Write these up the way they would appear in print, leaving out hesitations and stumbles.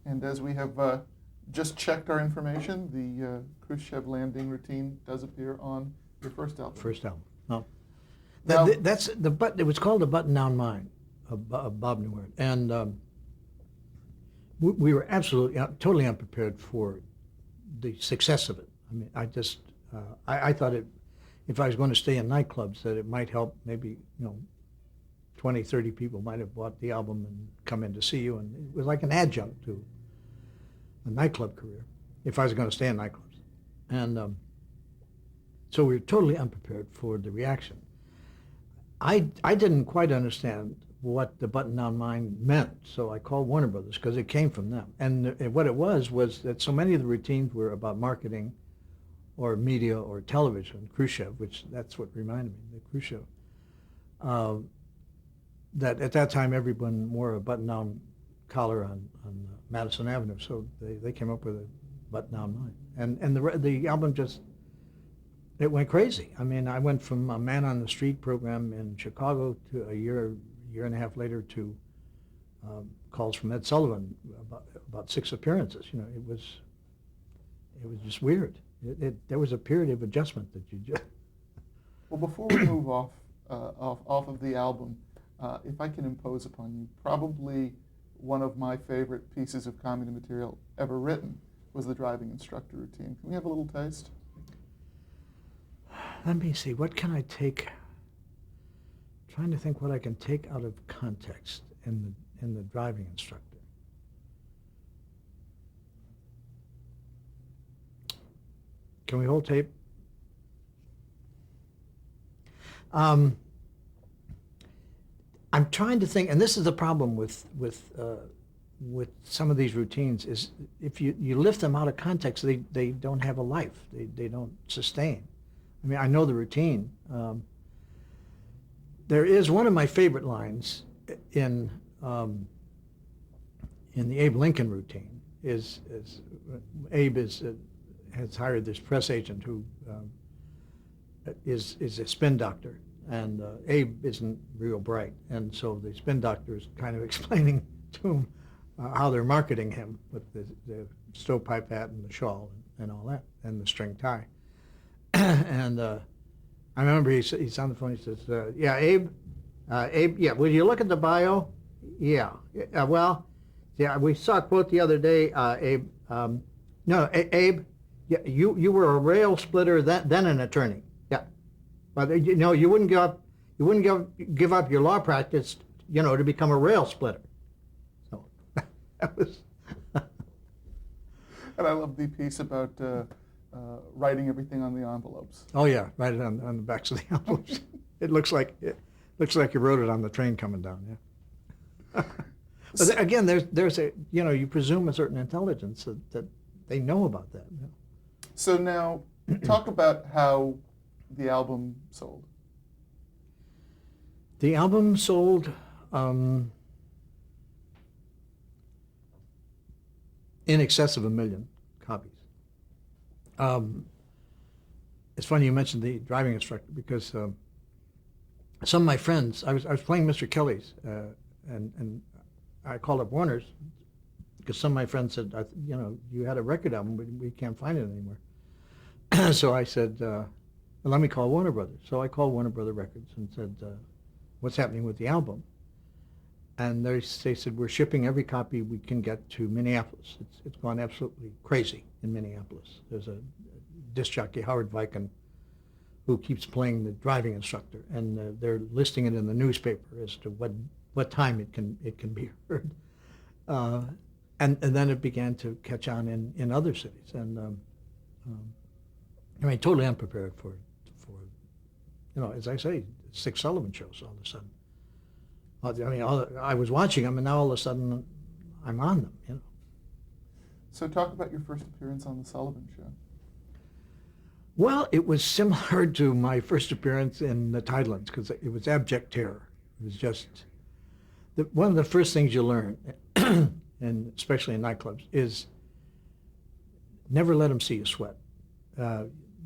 And as we have just checked our information, the Khrushchev landing routine does appear on your first album. First album. No. Now- That's the it was called The Button Down Mind of Bob Newhart. And we were absolutely, totally unprepared for the success of it. I mean, I thought if I was going to stay in nightclubs, that it might help maybe, 20, 30 people might have bought the album and come in to see you. And it was like an adjunct to a nightclub career, if I was going to stay in nightclubs. And so we were totally unprepared for the reaction. I didn't quite understand what the Button Down Mind meant, so I called Warner Brothers because it came from them. And what it was that so many of the routines were about marketing or media or television, Khrushchev, which that's what reminded me, the Khrushchev. That at that time everyone wore a button-down collar on Madison Avenue, so they came up with a Button-Down Mind. And the album just, it went crazy. I mean, I went from a Man on the Street program in Chicago to a year and a half later to calls from Ed Sullivan, about 6 appearances. It was just weird. There was a period of adjustment that you just. Well, before we move off of the album, if I can impose upon you, probably one of my favorite pieces of comedy material ever written was the driving instructor routine. Can we have a little taste? Let me see. What can I take? Trying to think what I can take out of context in the driving instructor. Can we hold tape? I'm trying to think, and this is the problem with some of these routines, is if you lift them out of context, they don't have a life. They don't sustain. I mean, I know the routine. There is one of my favorite lines in the Abe Lincoln routine is Abe has hired this press agent who is a spin doctor, and Abe isn't real bright, and so the spin doctor is kind of explaining to him how they're marketing him with the stovepipe hat and the shawl and all that, and the string tie. And I remember he's on the phone. He says, "Yeah, Abe, yeah. Will you look at the bio? Yeah. Well, yeah. We saw a quote the other day, Abe. No, Abe. Yeah, you were a rail splitter, then an attorney. Yeah, but you wouldn't give up your law practice, to become a rail splitter. So that was." And I love the piece about writing everything on the envelopes. Oh yeah, write it on the backs of the envelopes. It looks like you wrote it on the train coming down. Yeah. But again, there's a you presume a certain intelligence that they know about that. Yeah. So now, talk about how the album sold. The album sold in excess of 1 million copies. It's funny you mentioned the driving instructor, because some of my friends, I was playing Mr. Kelly's, and I called up Warner's because some of my friends said, you had a record album, we can't find it anymore. So I said, well, let me call Warner Brothers. So I called Warner Brother Records and said, what's happening with the album? And they said, we're shipping every copy we can get to Minneapolis. It's gone absolutely crazy in Minneapolis. There's a disc jockey, Howard Viken, who keeps playing the driving instructor, and they're listing it in the newspaper as to what time it can be heard. And then it began to catch on in other cities. And totally unprepared for as I say, 6 Sullivan shows all of a sudden. I was watching them, and now all of a sudden I'm on them. So talk about your first appearance on the Sullivan Show. Well, it was similar to my first appearance in the Tidelands, because it was abject terror. It was just one of the first things you learn, and especially in nightclubs, is never let them see you sweat.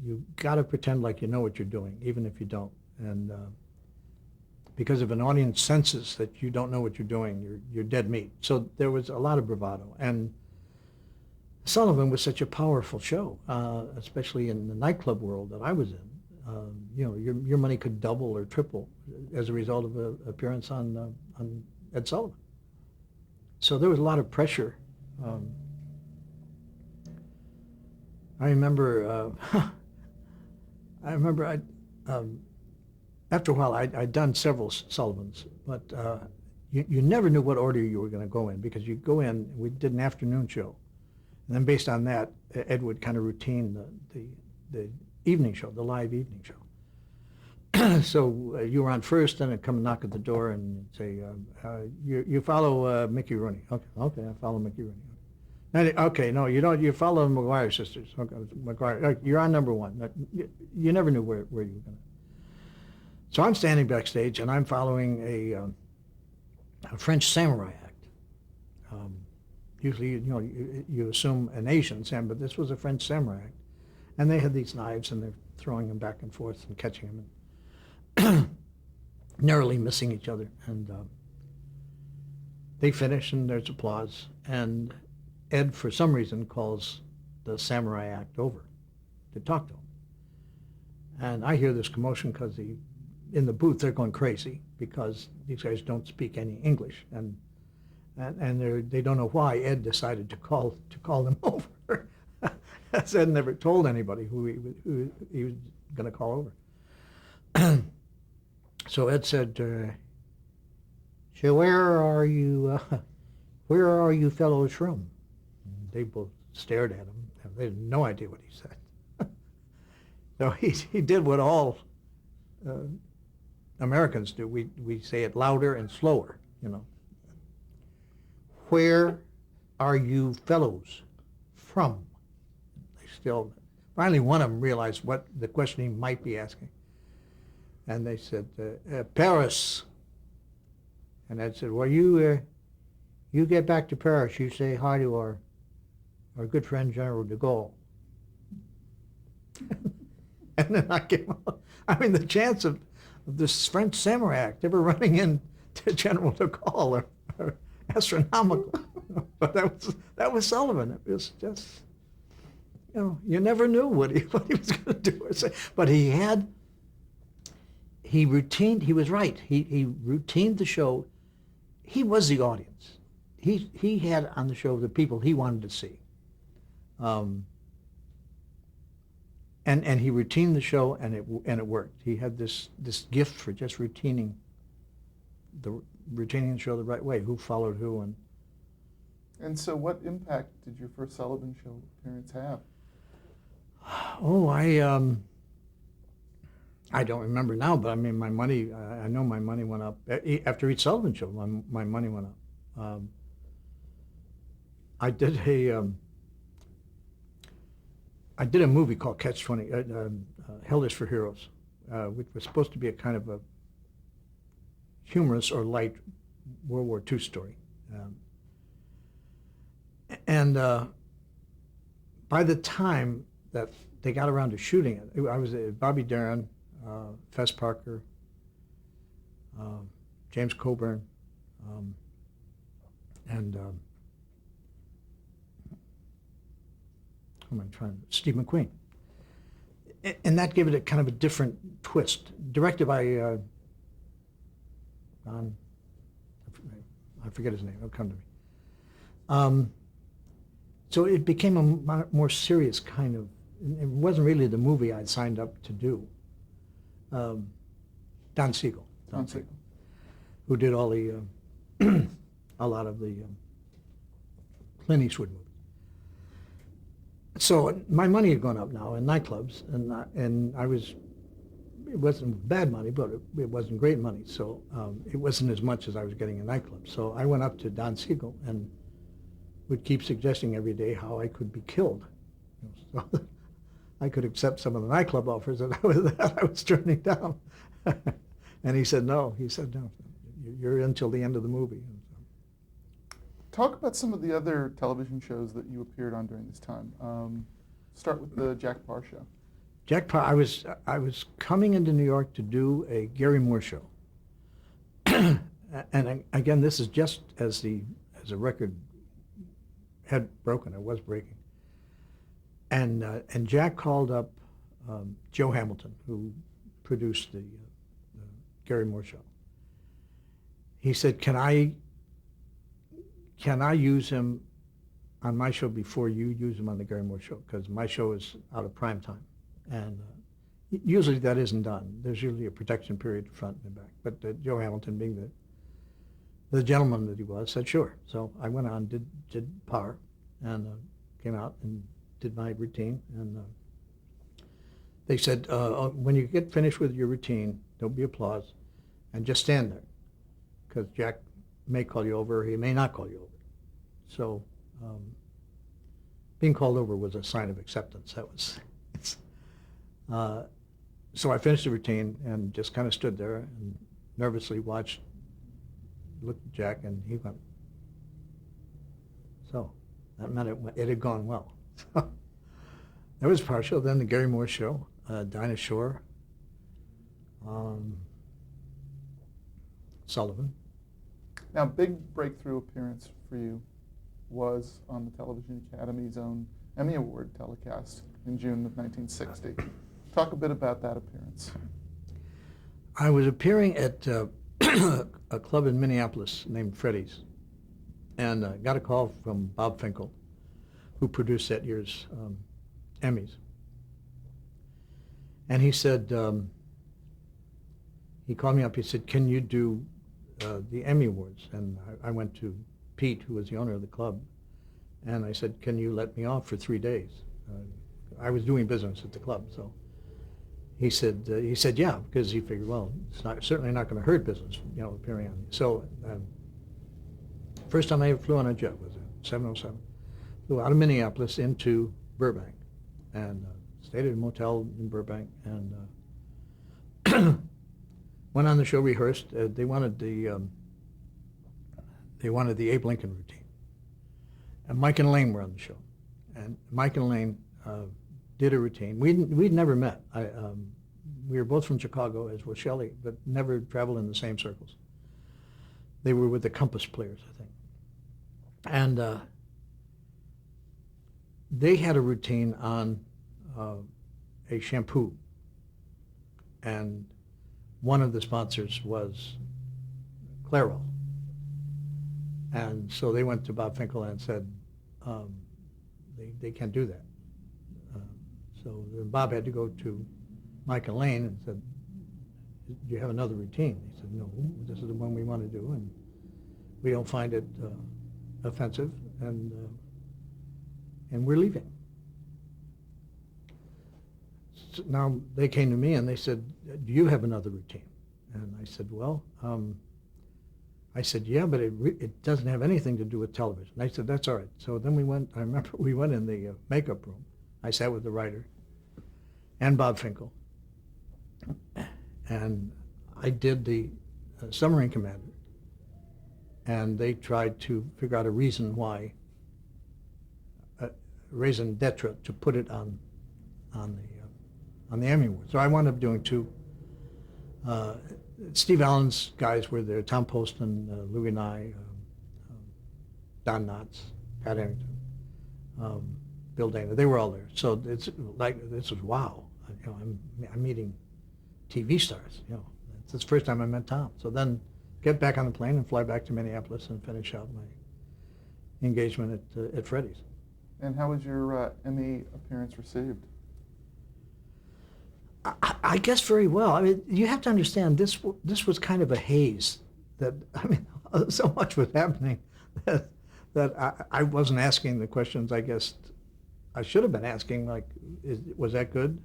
You got to pretend like you know what you're doing, even if you don't. And because if an audience senses that you don't know what you're doing, you're dead meat. So there was a lot of bravado. And Sullivan was such a powerful show, especially in the nightclub world that I was in. You know, your money could double or triple as a result of an appearance on Ed Sullivan. So there was a lot of pressure. I remember, after a while I'd done several Sullivans, but you never knew what order you were going to go in, because you go in, we did an afternoon show, and then based on that, Ed would kind of routine the evening show, the live evening show. So you were on first, then it'd come and knock at the door and say, you follow Mickey Rooney. Okay, I follow Mickey Rooney. Okay, no, you don't. You follow the McGuire sisters. Okay, McGuire. You're on number one. You never knew where you were going to. So I'm standing backstage, and I'm following a French samurai act. Usually, you assume an Asian samurai, but this was a French samurai act. And they had these knives, and they're throwing them back and forth and catching them, and narrowly missing each other. And they finish, and there's applause. And Ed, for some reason, calls the samurai act over to talk to him. And I hear this commotion because in the booth they're going crazy because these guys don't speak any English, and they don't know why Ed decided to call them over. As Ed never told anybody who he was going to call over. So Ed said, "So where are you fellows from?" They both stared at him. They had no idea what he said. So he did what all Americans do. We say it louder and slower, Where are you fellows from? Finally one of them realized what the question he might be asking. And they said, Paris. And Ed said, well, you get back to Paris. You say hi to our good friend General de Gaulle. And then I came up. I mean, the chance of this French samurai act ever running into General de Gaulle are astronomical. But that was Sullivan. It was just, you never knew what he was going to do or say. But he was right. He routined the show. He was the audience. He had on the show the people he wanted to see. And he routined the show, and it worked. He had this gift for just routining the show the right way, who followed who. And so what impact did your first Sullivan Show appearance have? Oh, I don't remember now, but I mean, my money, I know my money went up. After each Sullivan Show, my money went up. I did a movie called Catch-20, Hell is for Heroes, which was supposed to be a kind of a humorous or light World War II story. And by the time that they got around to shooting it, I was Bobby Darin, Fess Parker, James Coburn, and Steve McQueen. And that gave it a kind of a different twist. Directed by I forget his name, it'll come to me. So it became a more serious kind of, it wasn't really the movie I'd signed up to do. Don Siegel, who did all the, a lot of the Clint Eastwood movies. So my money had gone up now in nightclubs, and it wasn't bad money, but it wasn't great money. So it wasn't as much as I was getting in nightclubs. So I went up to Don Siegel and would keep suggesting every day how I could be killed. So I could accept some of the nightclub offers that I was turning down. And he said, no. He said, no, you're in till the end of the movie. Talk about some of the other television shows that you appeared on during this time. Start with the Jack Parr Show. Jack Parr, I was coming into New York to do a Gary Moore show. And again, this is just as the record had broken, it was breaking. And Jack called up Joe Hamilton, who produced the Gary Moore show. He said, "Can I use him on my show before you use him on the Gary Moore show? Because my show is out of prime time, and usually that isn't done. There's usually a protection period front and back. But Joe Hamilton, being the gentleman that he was, said sure. So I went on, did Power, and came out and did my routine. And they said, when you get finished with your routine, there'll be applause, and just stand there, because Jack may call you over, or he may not call you over. So being called over was a sign of acceptance. That was, so I finished the routine and just kind of stood there and nervously looked at Jack, and he went. So that meant it had gone well. So that was partial. Then the Gary Moore show, Dinah Shore, Sullivan. Now, big breakthrough appearance for you was on the Television Academy's own Emmy Award telecast in June of 1960. Talk a bit about that appearance. I was appearing at a club in Minneapolis named Freddy's, and got a call from Bob Finkel, who produced that year's Emmys. And he said, he called me up, he said, "Can you do the Emmy Awards?" And I went to Pete, who was the owner of the club, and I said, "Can you let me off for 3 days?" I was doing business at the club, so he said yeah, because he figured, well, it's certainly not going to hurt business, appearing on. So first time I ever flew on a jet was in 707. Flew out of Minneapolis into Burbank, and stayed at a motel in Burbank, and went on the show, rehearsed. They wanted the Abe Lincoln routine, and Mike and Elaine were on the show, and Mike and Elaine did a routine. We'd never met. We were both from Chicago, as was Shelley, but never traveled in the same circles. They were with the Compass Players, I think, and they had a routine on a shampoo, and one of the sponsors was Clairol. And so they went to Bob Finkel and said, they can't do that. So then Bob had to go to Mike and Lane and said, "Do you have another routine?" He said, "No, this is the one we want to do, and we don't find it offensive, and we're leaving." So now they came to me and they said, "Do you have another routine?" And I said, "Well," I said, "Yeah, but it doesn't have anything to do with television." They said, "That's all right." So then I remember we went in the makeup room. I sat with the writer and Bob Finkel, and I did the Submarine Commander, and they tried to figure out a reason why, raison d'etre, to put it on the Emmy Award. So I wound up doing two. Steve Allen's guys were there: Tom Poston, Louis Nye, Don Knotts, Pat Harrington, Bill Dana. They were all there. So it's like, this was wow. I'm meeting TV stars. It's the first time I met Tom. So then get back on the plane and fly back to Minneapolis and finish out my engagement at Freddy's. And how was your Emmy appearance received? I guess very well. I mean, you have to understand, this was kind of a haze. So much was happening that I wasn't asking the questions I guess I should have been asking, like, was that good?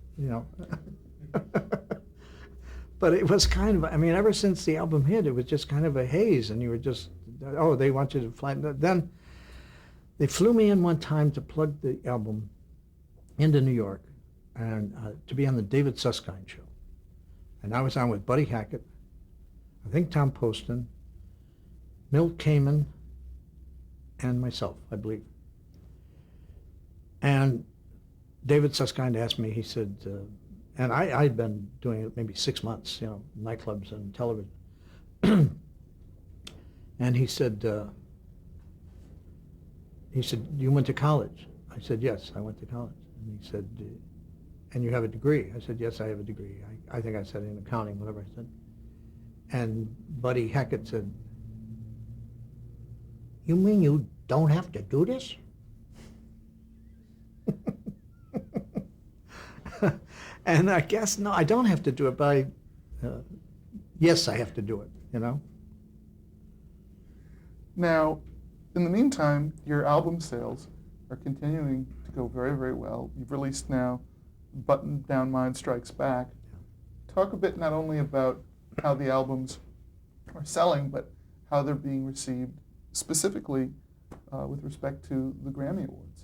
But it was kind of, ever since the album hit, it was just kind of a haze, and you were just, oh, they want you to fly. Then they flew me in one time to plug the album into New York, and to be on the David Susskind show. And I was on with Buddy Hackett, I think Tom Poston, Milt Kamen, and myself, I believe. And David Susskind asked me, he said, and I'd been doing it maybe 6 months, nightclubs and television. And he said, "You went to college?" I said, "Yes, I went to college." And he said, and you have a degree? I said, yes, I have a degree. I think I said in accounting, whatever I said. And Buddy Hackett said, you mean you don't have to do this? And I guess, no, I don't have to do it, but yes, I have to do it, you know? Now, in the meantime, your album sales are continuing to go very, very well. You've released now Button Down Mind Strikes Back. Talk a bit not only about how the albums are selling, but how they're being received specifically with respect to the Grammy Awards.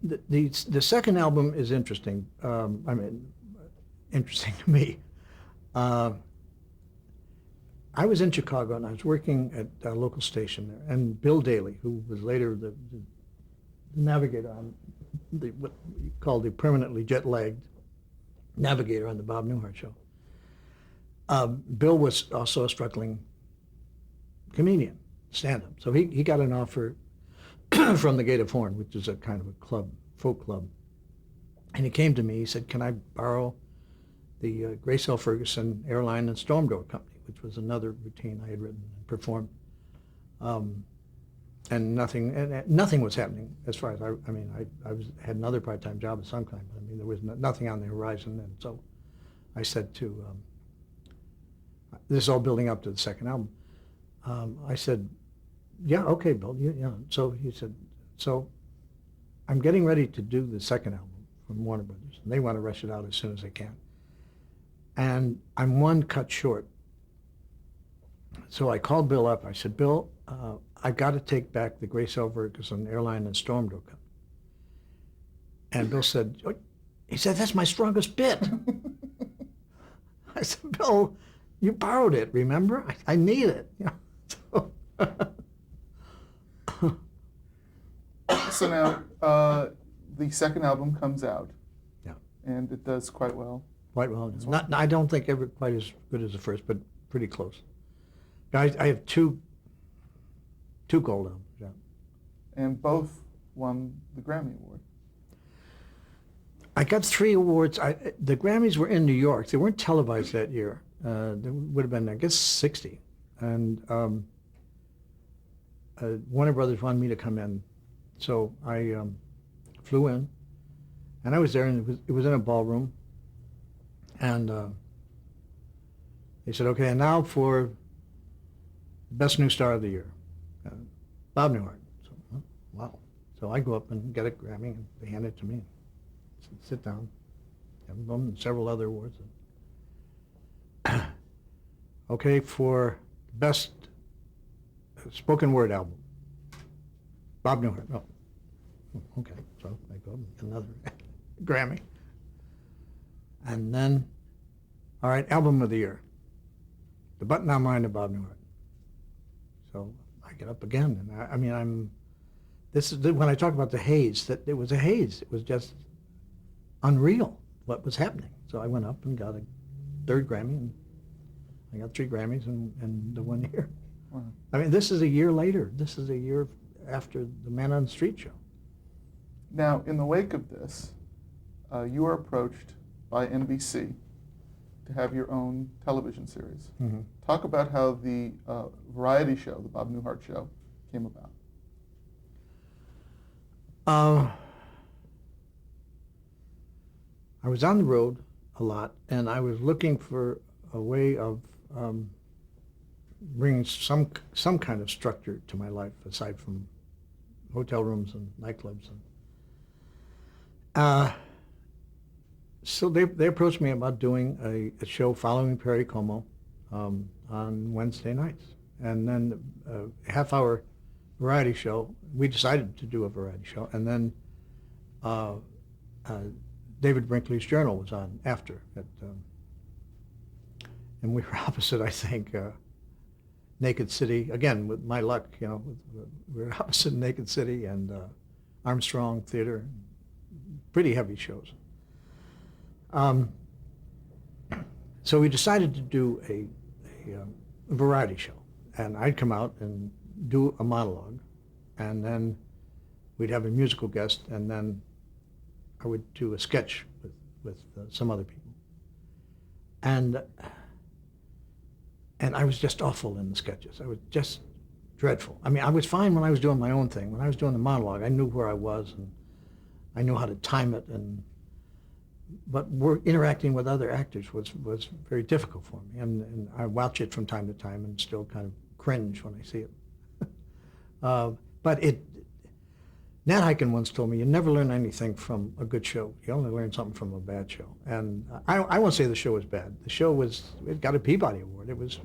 The second album is interesting. Interesting to me. I was in Chicago and I was working at a local station there, and Bill Daly, who was later the navigator on what we call the permanently jet-lagged navigator on the Bob Newhart show. Bill was also a struggling comedian, stand-up. So he got an offer from the Gate of Horn, which is a kind of a club, folk club. And he came to me, he said, can I borrow the Grace L. Ferguson Airline and Storm Door Company, which was another routine I had written and performed. And nothing was happening as far as, I had another part-time job at some kind, but I mean, there was nothing on the horizon. And so I said to, this is all building up to the second album. I said, yeah, okay, Bill, yeah. So he said, so I'm getting ready to do the second album from Warner Brothers, and they want to rush it out as soon as they can. And I'm one cut short. So I called Bill up. I said, Bill, I've got to take back the Grace L. Ferguson Airline and Storm Door Company. And Bill said, he said, that's my strongest bit. I said, Bill, you borrowed it, remember? I need it. You know? So now the second album comes out. Yeah. And it does quite well. Quite well. I don't think ever quite as good as the first, but pretty close. I have two gold albums, yeah. And both won the Grammy Award. I got 3 awards. The Grammys were in New York. They weren't televised that year. There would have been, I guess, 60. And Warner Brothers wanted me to come in. So I flew in, and I was there, and it was in a ballroom. And they said, okay, and now for Best New Star of the Year, Bob Newhart. So, wow. So I go up and get a Grammy, and they hand it to me. Sit down. And several other awards. Okay, for Best Spoken Word Album, Bob Newhart. Oh, okay. So I go and get another Grammy. And then, all right, Album of the Year, The Button Down Mind of Bob Newhart. So I get up again, and this is when I talk about the haze, that it was a haze. It was just unreal what was happening. So I went up and got a 3rd Grammy, and I got 3 Grammys in the 1 year. Wow. I mean, this is a year later. This is a year after the Man on the Street show. Now, in the wake of this, you were approached by NBC to have your own television series. Mm-hmm. Talk about how the variety show, the Bob Newhart show, came about. I was on the road a lot, and I was looking for a way of bringing some kind of structure to my life aside from hotel rooms and nightclubs. So they approached me about doing a show following Perry Como on Wednesday nights, and then a half-hour variety show. We decided to do a variety show, and then David Brinkley's Journal was on after, and we were opposite, I think, Naked City. Again, with my luck, you know, we were opposite Naked City and Armstrong Theater. Pretty heavy shows. So we decided to do a variety show, and I'd come out and do a monologue, and then we'd have a musical guest, and then I would do a sketch with some other people. And I was just awful in the sketches. I was just dreadful. I mean, I was fine when I was doing my own thing. When I was doing the monologue, I knew where I was, and I knew how to time it, but interacting with other actors was very difficult for me, and I watch it from time to time and still kind of cringe when I see it. But Nat Hiken once told me, you never learn anything from a good show. You only learn something from a bad show. And I won't say the show was bad. The show it got a Peabody Award. It was,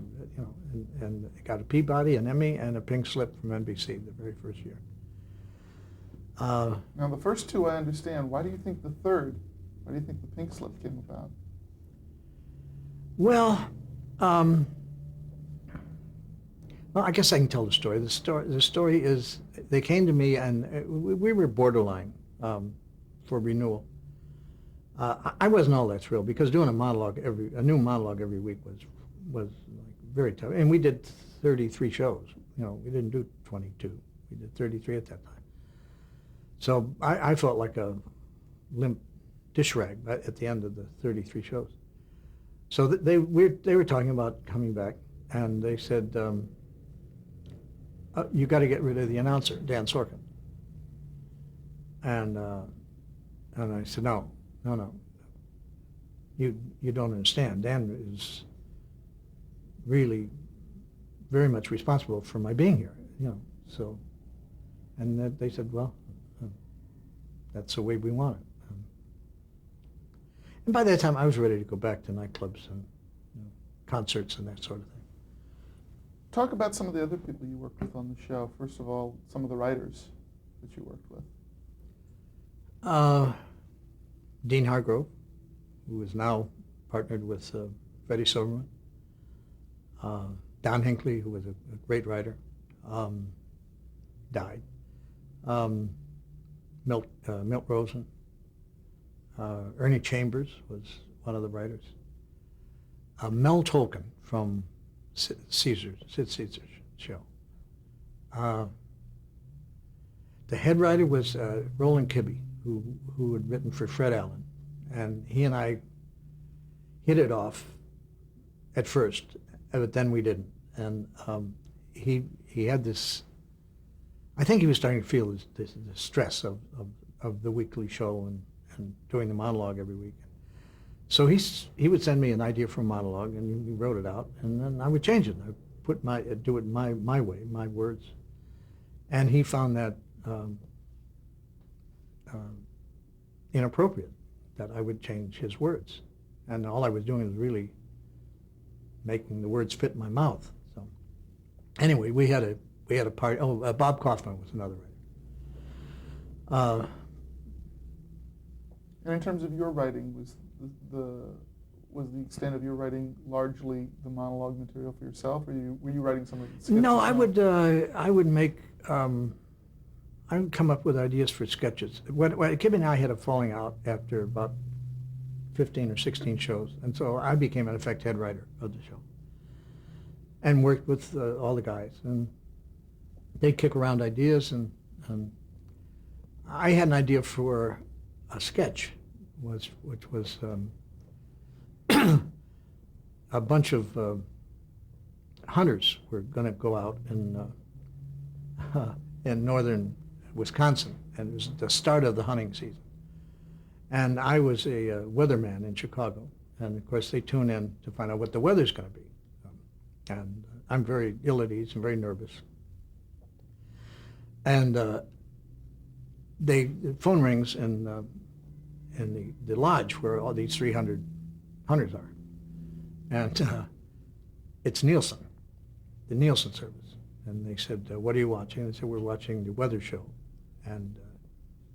and it got a Peabody, an Emmy, and a Pink Slip from NBC the very first year. Now, the first two I understand. Why do you think the third? Why do you think the Pink Slip came about? Well, I guess I can tell the story. The story is, they came to me, and we were borderline for renewal. I wasn't all that thrilled, because doing a new monologue every week was like very tough. And we did 33 shows. We didn't do 22. We did 33 at that time. So I felt like a limp dish rag at the end of the 33 shows. So they were talking about coming back, and they said, you got to get rid of the announcer, Dan Sorkin. And I said, no. You don't understand. Dan is really very much responsible for my being here, So, and they said, well, that's the way we want it. And by that time, I was ready to go back to nightclubs and concerts and that sort of thing. Talk about some of the other people you worked with on the show. First of all, some of the writers that you worked with. Dean Hargrove, who is now partnered with Freddie Silverman. Don Hinckley, who was a great writer, died. Milt Rosen. Ernie Chambers was one of the writers. Mel Tolkien from Sid Caesar's show. The head writer was Roland Kibbe, who had written for Fred Allen, and he and I hit it off at first, but then we didn't. And he had this. I think he was starting to feel the stress of the weekly show and doing the monologue every week. So he would send me an idea for a monologue, and he wrote it out, and then I would change it. I do it my way, my words, and he found that inappropriate, that I would change his words, and all I was doing was really making the words fit in my mouth. So anyway, we had a party. Bob Kaufman was another writer. And in terms of your writing, was the extent of your writing largely the monologue material for yourself, or were you writing some of the sketches? No, I would come up with ideas for sketches. Kib and I had a falling out after about 15 or 16 shows, and so I became, in effect, head writer of the show, and worked with all the guys, and they'd kick around ideas, and I had an idea for a sketch, which was a bunch of hunters were going to go out in northern Wisconsin, and it was the start of the hunting season. And I was a weatherman in Chicago, and of course they tune in to find out what the weather's going to be. And I'm very ill at ease and very nervous. And the phone rings in the lodge where all these 300 hunters are. And it's Nielsen, the Nielsen service. And they said, what are you watching? And I said, we're watching the weather show. And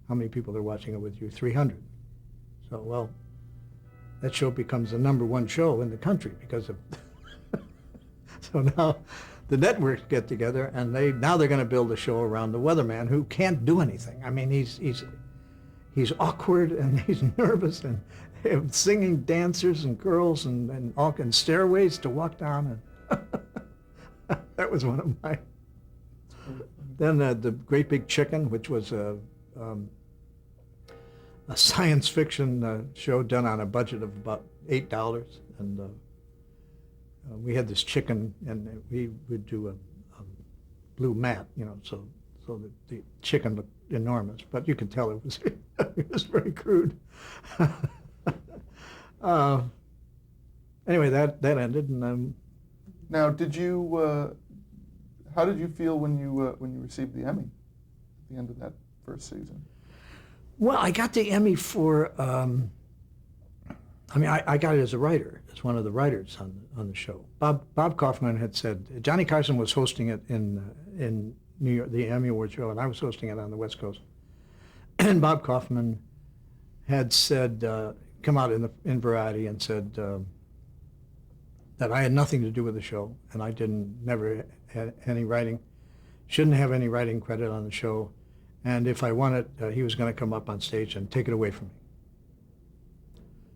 how many people are watching it with you? 300. So, well, that show becomes the #1 show in the country because of... So now the networks get together, and now they're going to build a show around the weatherman who can't do anything. I mean, he's awkward, and he's nervous, and they have singing dancers and girls and stairways to walk down. And that was one of my Then the Great Big Chicken, which was a science fiction show done on a budget of about $8, and we had this chicken, and we would do a blue mat, so that the chicken looked enormous, but you could tell it was it was very crude. Anyway, that ended, and Now, how did you feel when you received the Emmy at the end of that first season? well, I got the Emmy for. I got it as a writer, as one of the writers on the show. Bob Kaufman had said Johnny Carson was hosting it in New York, the Emmy Awards show, and I was hosting it on the West Coast. And Bob Kaufman had said, come out in Variety and said that I had nothing to do with the show, and I never had any writing, shouldn't have any writing credit on the show, and if I won it, he was going to come up on stage and take it away from me.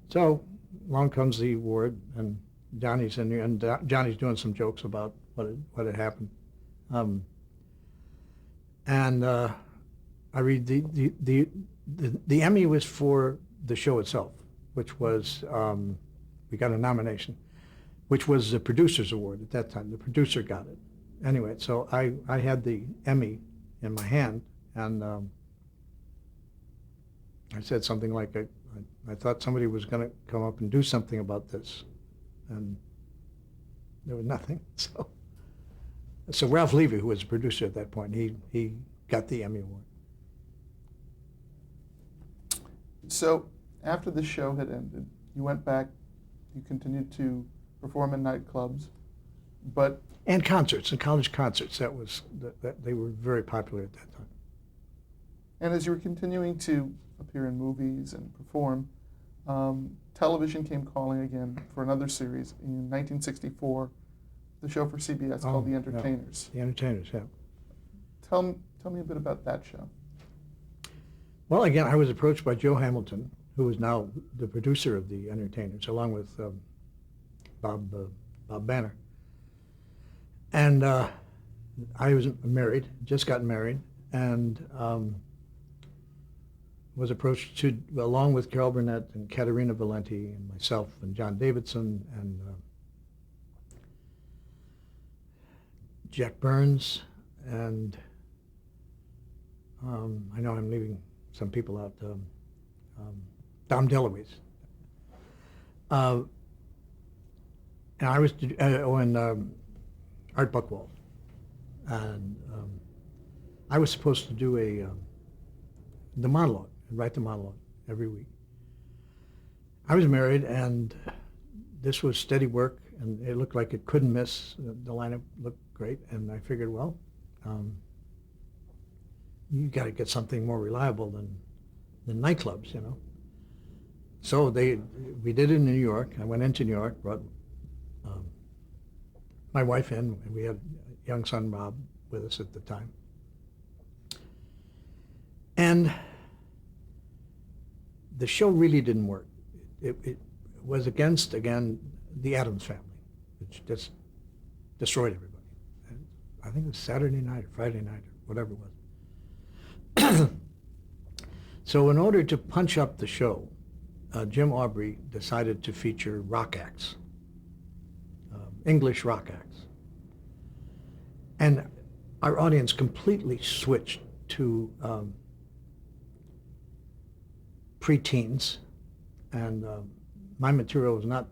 So along comes the award, and Johnny's in there, and Johnny's doing some jokes about what had happened. And I read the Emmy was for the show itself, which was we got a nomination, which was the producer's award at that time. The producer got it. Anyway, so I had the Emmy in my hand, and I said something like, I thought somebody was going to come up and do something about this, and there was nothing. So Ralph Levy, who was the producer at that point, he got the Emmy Award. So after the show had ended, you went back, you continued to perform in nightclubs, but... And concerts, and college concerts. That they were very popular at that time. And as you were continuing to appear in movies and perform, television came calling again for another series in 1964, the show for CBS called The Entertainers. Yeah. The Entertainers, yeah. Tell me a bit about that show. Well, again, I was approached by Joe Hamilton, who is now the producer of The Entertainers, along with Bob Banner. And I was married, just got married, and was approached along with Carol Burnett and Caterina Valenti and myself and John Davidson and Jack Burns, and I know I'm leaving some people out, Dom DeLuise. And I was, Art Buchwald. And I was supposed to do the monologue, write the monologue every week. I was married, and this was steady work, and it looked like it couldn't miss. The lineup looked great, and I figured, well, you got to get something more reliable than nightclubs, So we did it in New York. I went into New York, brought my wife in, and we had a young son, Rob, with us at the time. And the show really didn't work. It was against, again, the Addams Family, which just destroyed everybody. And I think it was Saturday night or Friday night or whatever it was. So in order to punch up the show, Jim Aubrey decided to feature rock acts, English rock acts. And our audience completely switched to preteens, and my material was not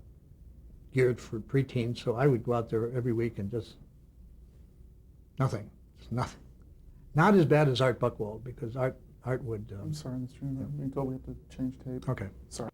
geared for preteens, so I would go out there every week and just nothing. Not as bad as Art Buchwald, because Art would... I'm sorry, Mr. Newhart. We told we have to change tape. Okay. Sorry.